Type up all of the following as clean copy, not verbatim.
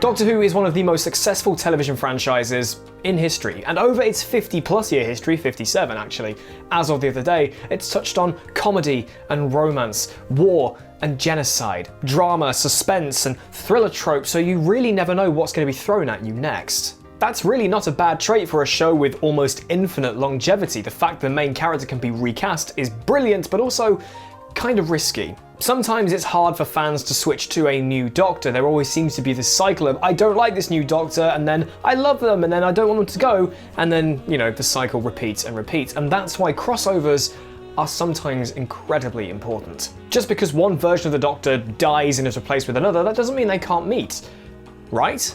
Doctor Who is one of the most successful television franchises in history, and over its 50-plus year history, 57 actually, as of the other day, it's touched on comedy and romance, war and genocide, drama, suspense and thriller tropes, so you really never know what's going to be thrown at you next. That's really not a bad trait for a show with almost infinite longevity. The fact the main character can be recast is brilliant, but also kind of risky. Sometimes it's hard for fans to switch to a new Doctor. There always seems to be this cycle of, I don't like this new Doctor, and then I love them, and then I don't want them to go, and then, the cycle repeats and repeats. And that's why crossovers are sometimes incredibly important. Just because one version of the Doctor dies and is replaced with another, that doesn't mean they can't meet, right?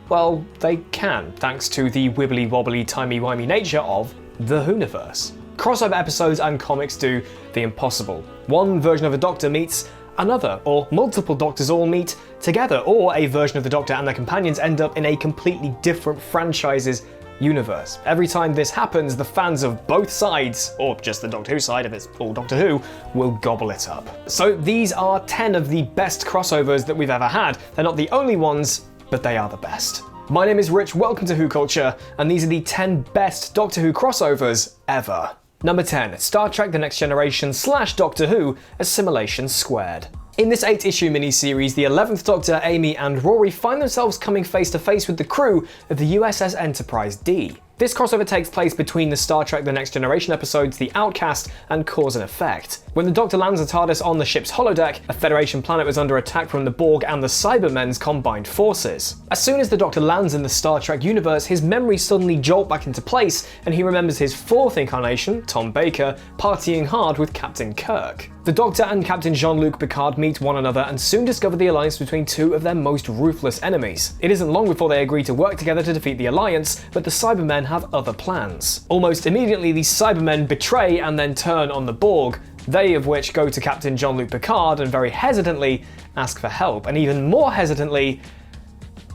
Well, they can, thanks to the wibbly wobbly timey wimey nature of the Whoniverse. Crossover episodes and comics do the impossible. One version of a Doctor meets another, or multiple Doctors all meet together, or a version of the Doctor and their companions end up in a completely different franchise's universe. Every time this happens, the fans of both sides, or just the Doctor Who side if it's all Doctor Who, will gobble it up. So these are 10 of the best crossovers that we've ever had. They're not the only ones, but they are the best. My name is Rich, welcome to WhoCulture, and these are the 10 best Doctor Who crossovers ever. Number 10, Star Trek The Next Generation / Doctor Who, Assimilation Squared. In this 8-issue miniseries, the 11th Doctor, Amy and Rory find themselves coming face to face with the crew of the USS Enterprise D. This crossover takes place between the Star Trek The Next Generation episodes The Outcast and Cause and Effect. When the Doctor lands the TARDIS on the ship's holodeck, a Federation planet was under attack from the Borg and the Cybermen's combined forces. As soon as the Doctor lands in the Star Trek universe, his memories suddenly jolt back into place, and he remembers his 4th incarnation, Tom Baker, partying hard with Captain Kirk. The Doctor and Captain Jean-Luc Picard meet one another and soon discover the alliance between two of their most ruthless enemies. It isn't long before they agree to work together to defeat the alliance, but the Cybermen have other plans. Almost immediately, these Cybermen betray and then turn on the Borg, they of which go to Captain Jean-Luc Picard and very hesitantly ask for help, and even more hesitantly,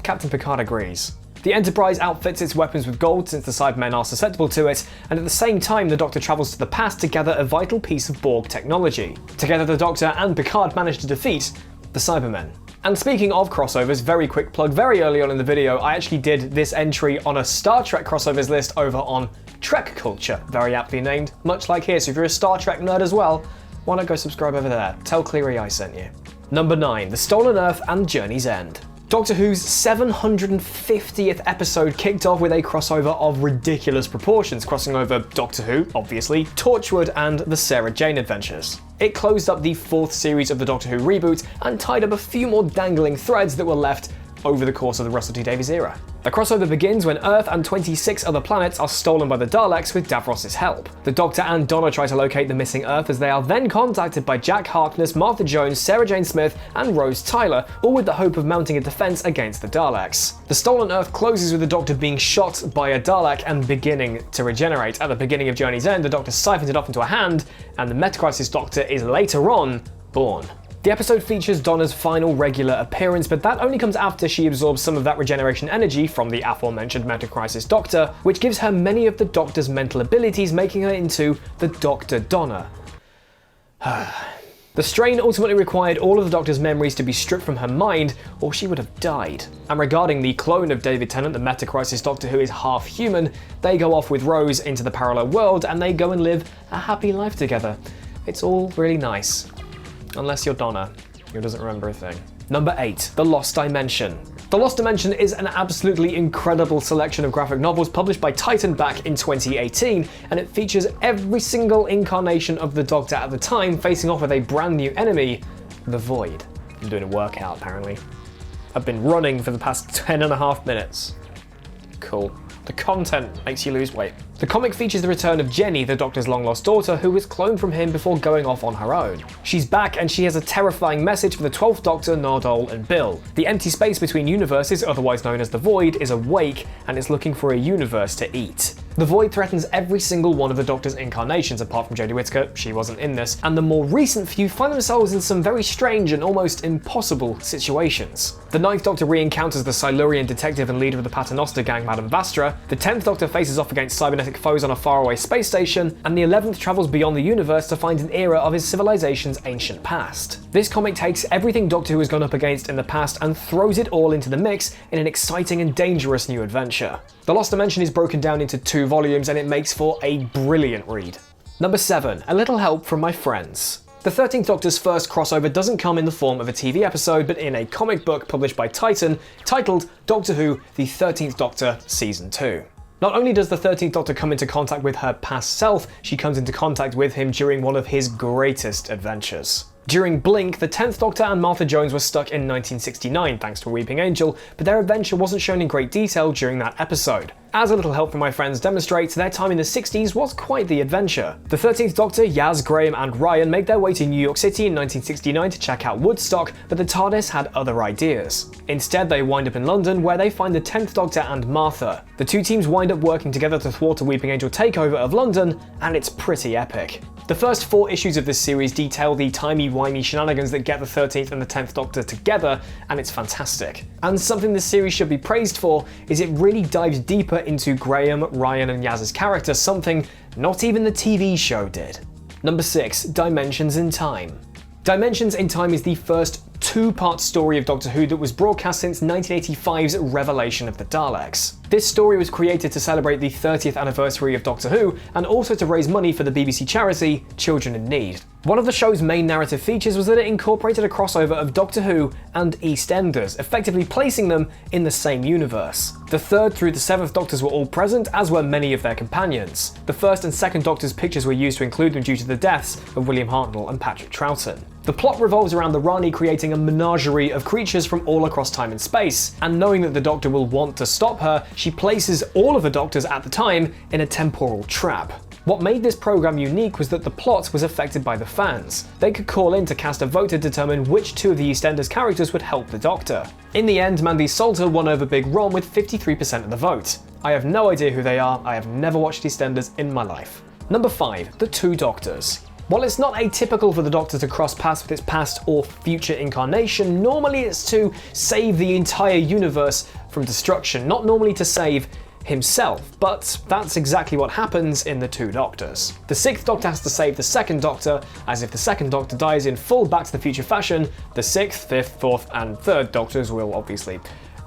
Captain Picard agrees. The Enterprise outfits its weapons with gold since the Cybermen are susceptible to it, and at the same time the Doctor travels to the past to gather a vital piece of Borg technology. Together the Doctor and Picard manage to defeat the Cybermen. And speaking of crossovers, very quick plug, very early on in the video I actually did this entry on a Star Trek crossovers list over on Trek Culture, very aptly named, much like here, so if you're a Star Trek nerd as well, why not go subscribe over there? Tell Cleary I sent you. Number 9, The Stolen Earth and Journey's End. Doctor Who's 750th episode kicked off with a crossover of ridiculous proportions, crossing over Doctor Who, obviously, Torchwood and the Sarah Jane Adventures. It closed up the 4th series of the Doctor Who reboot and tied up a few more dangling threads that were left over the course of the Russell T Davies era. The crossover begins when Earth and 26 other planets are stolen by the Daleks with Davros's help. The Doctor and Donna try to locate the missing Earth as they are then contacted by Jack Harkness, Martha Jones, Sarah Jane Smith and Rose Tyler, all with the hope of mounting a defense against the Daleks. The Stolen Earth closes with the Doctor being shot by a Dalek and beginning to regenerate. At the beginning of Journey's End, the Doctor siphons it off into a hand, and the Metacrisis Doctor is later on born. The episode features Donna's final regular appearance, but that only comes after she absorbs some of that regeneration energy from the aforementioned Metacrisis Doctor, which gives her many of the Doctor's mental abilities, making her into the Dr. Donna. The strain ultimately required all of the Doctor's memories to be stripped from her mind, or she would have died. And regarding the clone of David Tennant, the Metacrisis Doctor who is half human, they go off with Rose into the parallel world and they go and live a happy life together. It's all really nice. Unless you're Donna, who doesn't remember a thing. Number 8, The Lost Dimension. The Lost Dimension is an absolutely incredible selection of graphic novels published by Titan back in 2018, and it features every single incarnation of the Doctor at the time facing off with a brand new enemy, the Void. I'm doing a workout apparently. I've been running for the past 10.5 minutes. Cool. The content makes you lose weight. The comic features the return of Jenny, the Doctor's long-lost daughter, who was cloned from him before going off on her own. She's back and she has a terrifying message for the 12th Doctor, Nardole and Bill. The empty space between universes, otherwise known as the Void, is awake and is looking for a universe to eat. The Void threatens every single one of the Doctor's incarnations, apart from Jodie Whittaker, she wasn't in this, and the more recent few find themselves in some very strange and almost impossible situations. The 9th Doctor re-encounters the Silurian detective and leader of the Paternoster gang, Madame Vastra, the 10th Doctor faces off against cybernetic foes on a faraway space station, and the 11th travels beyond the universe to find an era of his civilization's ancient past. This comic takes everything Doctor Who has gone up against in the past and throws it all into the mix in an exciting and dangerous new adventure. The Lost Dimension is broken down into 2 volumes and it makes for a brilliant read. Number 7. A little help from my friends. The 13th Doctor's first crossover doesn't come in the form of a TV episode, but in a comic book published by Titan titled Doctor Who: The 13th Doctor Season 2. Not only does the 13th Doctor come into contact with her past self, she comes into contact with him during one of his greatest adventures. During Blink, the 10th Doctor and Martha Jones were stuck in 1969 thanks to a Weeping Angel, but their adventure wasn't shown in great detail during that episode. As A Little Help from My Friends demonstrates, their time in the 60s was quite the adventure. The 13th Doctor, Yaz, Graham and Ryan make their way to New York City in 1969 to check out Woodstock, but the TARDIS had other ideas. Instead, they wind up in London, where they find the 10th Doctor and Martha. The two teams wind up working together to thwart a Weeping Angel takeover of London, and it's pretty epic. The first 4 issues of this series detail the timey-wimey shenanigans that get the 13th and the 10th Doctor together, and it's fantastic. And something this series should be praised for is it really dives deeper into Graham, Ryan and Yaz's character, something not even the TV show did. Number 6. Dimensions in Time. Dimensions in Time is the first 2-part story of Doctor Who that was broadcast since 1985's revelation of the Daleks. This story was created to celebrate the 30th anniversary of Doctor Who and also to raise money for the BBC charity Children in Need. One of the show's main narrative features was that it incorporated a crossover of Doctor Who and EastEnders, effectively placing them in the same universe. The 3rd through the 7th Doctors were all present, as were many of their companions. The 1st and 2nd Doctors' pictures were used to include them due to the deaths of William Hartnell and Patrick Troughton. The plot revolves around the Rani creating a menagerie of creatures from all across time and space, and knowing that the Doctor will want to stop her, she places all of the Doctors at the time in a temporal trap. What made this program unique was that the plot was affected by the fans. They could call in to cast a vote to determine which 2 of the EastEnders characters would help the Doctor. In the end, Mandy Salter won over Big Ron with 53% of the vote. I have no idea who they are, I have never watched EastEnders in my life. Number 5. The 2 Doctors. While it's not atypical for the Doctor to cross paths with its past or future incarnation, normally it's to save the entire universe from destruction, not normally to save himself, but that's exactly what happens in the 2 Doctors. The 6th Doctor has to save the 2nd Doctor, as if the 2nd Doctor dies in full Back to the Future fashion, the 6th, 5th, 4th and 3rd Doctors will obviously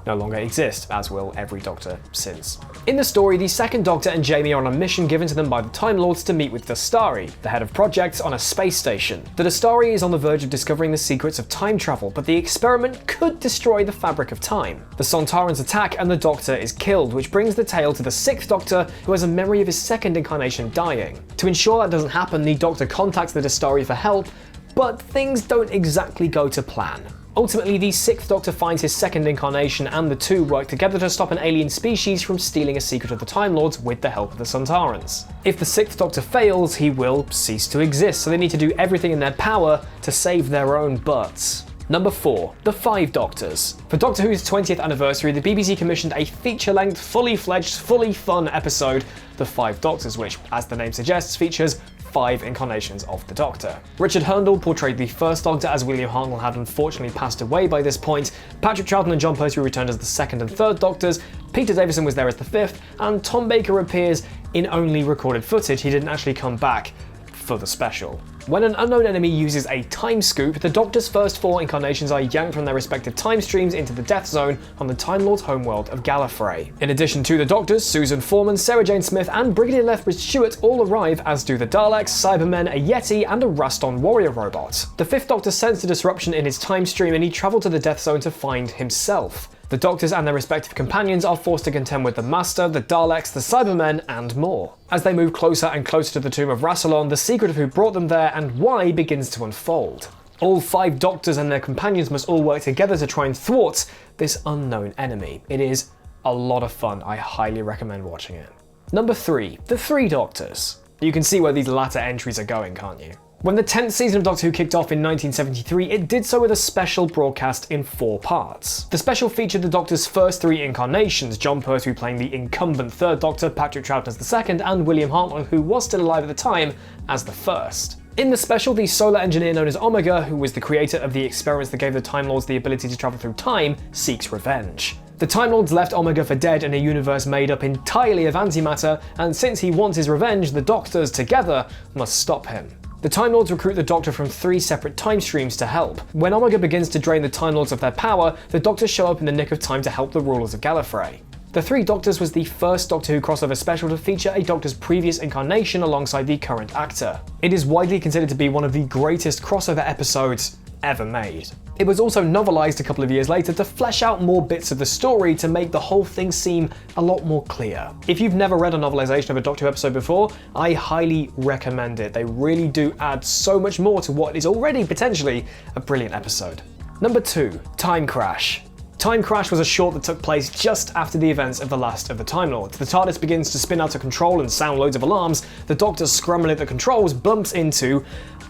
no longer exist, as will every Doctor since. In the story, the 2nd Doctor and Jamie are on a mission given to them by the Time Lords to meet with Dastari, the head of projects on a space station. The Dastari is on the verge of discovering the secrets of time travel, but the experiment could destroy the fabric of time. The Sontarans attack and the Doctor is killed, which brings the tale to the 6th Doctor, who has a memory of his 2nd incarnation dying. To ensure that doesn't happen, the Doctor contacts the Dastari for help, but things don't exactly go to plan. Ultimately, the 6th Doctor finds his 2nd incarnation and the 2 work together to stop an alien species from stealing a secret of the Time Lords with the help of the Sontarans. If the 6th Doctor fails, he will cease to exist, so they need to do everything in their power to save their own butts. Number 4. The 5 Doctors. For Doctor Who's 20th anniversary, the BBC commissioned a feature-length, fully-fledged, fully fun episode, The 5 Doctors, which, as the name suggests, features 5 incarnations of the Doctor. Richard Hurndall portrayed the 1st Doctor, as William Hartnell had unfortunately passed away by this point. Patrick Troughton and John Pertwee returned as the 2nd and 3rd Doctors. Peter Davison was there as the 5th, and Tom Baker appears in only recorded footage. He didn't actually come back for the special. When an unknown enemy uses a time scoop, the Doctor's first 4 incarnations are yanked from their respective time streams into the Death Zone on the Time Lord's homeworld of Gallifrey. In addition to the Doctors, Susan Foreman, Sarah Jane Smith and Brigadier Lethbridge Stewart all arrive, as do the Daleks, Cybermen, a Yeti and a Raston warrior robot. The 5th Doctor sensed a disruption in his time stream and he travelled to the Death Zone to find himself. The Doctors and their respective companions are forced to contend with the Master, the Daleks, the Cybermen, and more. As they move closer and closer to the tomb of Rassilon, the secret of who brought them there and why begins to unfold. All 5 Doctors and their companions must all work together to try and thwart this unknown enemy. It is a lot of fun. I highly recommend watching it. Number 3. The 3 Doctors. You can see where these latter entries are going, can't you? When the 10th season of Doctor Who kicked off in 1973, it did so with a special broadcast in 4 parts. The special featured the Doctor's first 3 incarnations, John Pertwee playing the incumbent 3rd Doctor, Patrick Troughton as the 2nd, and William Hartnell, who was still alive at the time, as the 1st. In the special, the solar engineer known as Omega, who was the creator of the experiments that gave the Time Lords the ability to travel through time, seeks revenge. The Time Lords left Omega for dead in a universe made up entirely of antimatter, and since he wants his revenge, the Doctors, together, must stop him. The Time Lords recruit the Doctor from 3 separate time streams to help. When Omega begins to drain the Time Lords of their power, the Doctors show up in the nick of time to help the rulers of Gallifrey. The Three Doctors was the first Doctor Who crossover special to feature a Doctor's previous incarnation alongside the current actor. It is widely considered to be one of the greatest crossover episodes ever made. It was also novelised a couple of years later to flesh out more bits of the story to make the whole thing seem a lot more clear. If you've never read a novelisation of a Doctor Who episode before, I highly recommend it. They really do add so much more to what is already potentially a brilliant episode. Number 2, Time Crash. Time Crash was a short that took place just after the events of the last of the Time Lords. The TARDIS begins to spin out of control and sound loads of alarms. The Doctor, scrambling at the controls, bumps into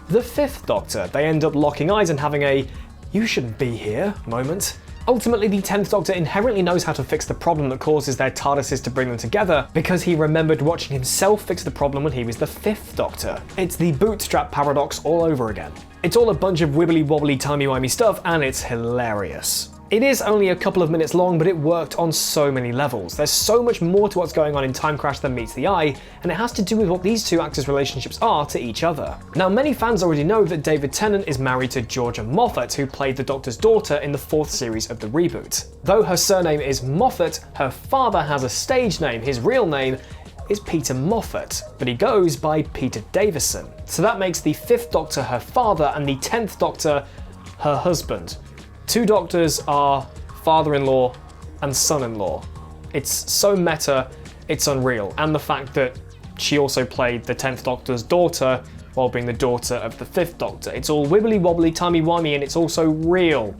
the 5th Doctor. They end up locking eyes and having a "you shouldn't be here" moment. Ultimately, the 10th Doctor inherently knows how to fix the problem that causes their TARDISes to bring them together, because he remembered watching himself fix the problem when he was the 5th Doctor. It's the bootstrap paradox all over again. It's all a bunch of wibbly wobbly timey wimey stuff, and it's hilarious. It is only a couple of minutes long, but it worked on so many levels. There's so much more to what's going on in Time Crash than meets the eye, and it has to do with what these two actors' relationships are to each other. Now, many fans already know that David Tennant is married to Georgia Moffat, who played the Doctor's daughter in the 4th series of the reboot. Though her surname is Moffat, her father has a stage name. His real name is Peter Moffat, but he goes by Peter Davison. So that makes the 5th Doctor her father and the 10th Doctor her husband. 2 Doctors are father-in-law and son-in-law. It's so meta, it's unreal. And the fact that she also played the 10th Doctor's daughter while being the daughter of the 5th Doctor. It's all wibbly wobbly, timey-wimey, and it's also real.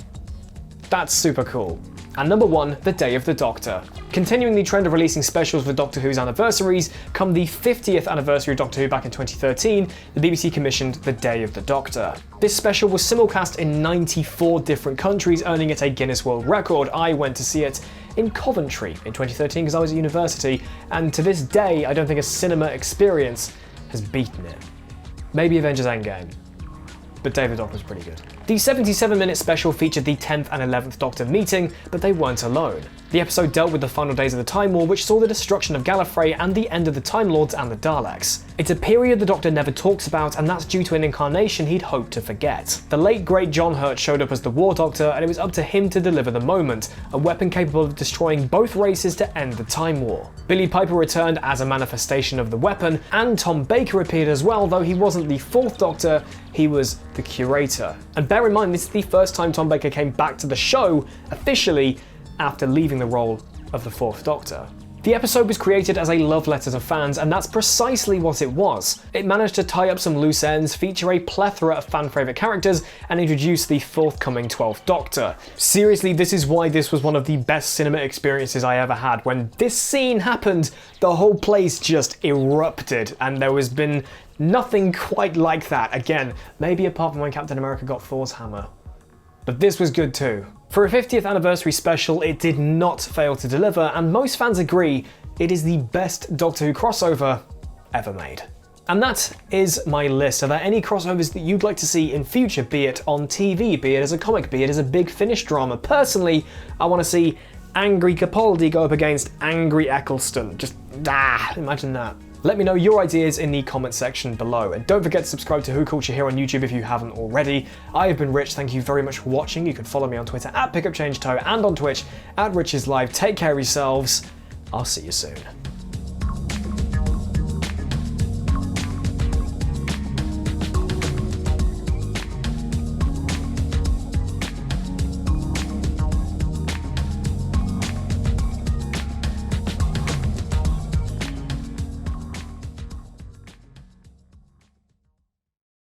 That's super cool. And number 1, The Day of the Doctor. Continuing the trend of releasing specials for Doctor Who's anniversaries, come the 50th anniversary of Doctor Who back in 2013, the BBC commissioned The Day of the Doctor. This special was simulcast in 94 different countries, earning it a Guinness World Record. I went to see it in Coventry in 2013 because I was at university, and to this day I don't think a cinema experience has beaten it. Maybe Avengers Endgame, but Day of the Doctor was pretty good. The 77-minute special featured the 10th and 11th Doctor meeting, but they weren't alone. The episode dealt with the final days of the Time War, which saw the destruction of Gallifrey and the end of the Time Lords and the Daleks. It's a period the Doctor never talks about, and that's due to an incarnation he'd hoped to forget. The late great John Hurt showed up as the War Doctor, and it was up to him to deliver the moment, a weapon capable of destroying both races to end the Time War. Billy Piper returned as a manifestation of the weapon, and Tom Baker appeared as well, though he wasn't the 4th Doctor, he was the Curator. And bear in mind, this is the first time Tom Baker came back to the show officially after leaving the role of the 4th Doctor. The episode was created as a love letter to fans, and that's precisely what it was. It managed to tie up some loose ends, feature a plethora of fan favourite characters, and introduce the forthcoming 12th Doctor. Seriously, this is why this was one of the best cinema experiences I ever had. When this scene happened, the whole place just erupted, and there has been nothing quite like that. Again, maybe apart from when Captain America got Thor's hammer. But this was good too. For a 50th anniversary special, it did not fail to deliver, and most fans agree it is the best Doctor Who crossover ever made. And that is my list. Are there any crossovers that you'd like to see in future, be it on TV, be it as a comic, be it as a big Finnish drama? Personally, I want to see angry Capaldi go up against angry Eccleston. Just, imagine that. Let me know your ideas in the comment section below, and don't forget to subscribe to WhoCulture here on YouTube if you haven't already. I have been Rich, thank you very much for watching. You can follow me on Twitter @PickupChangeToe and on Twitch @RichIsLive. Take care of yourselves, I'll see you soon.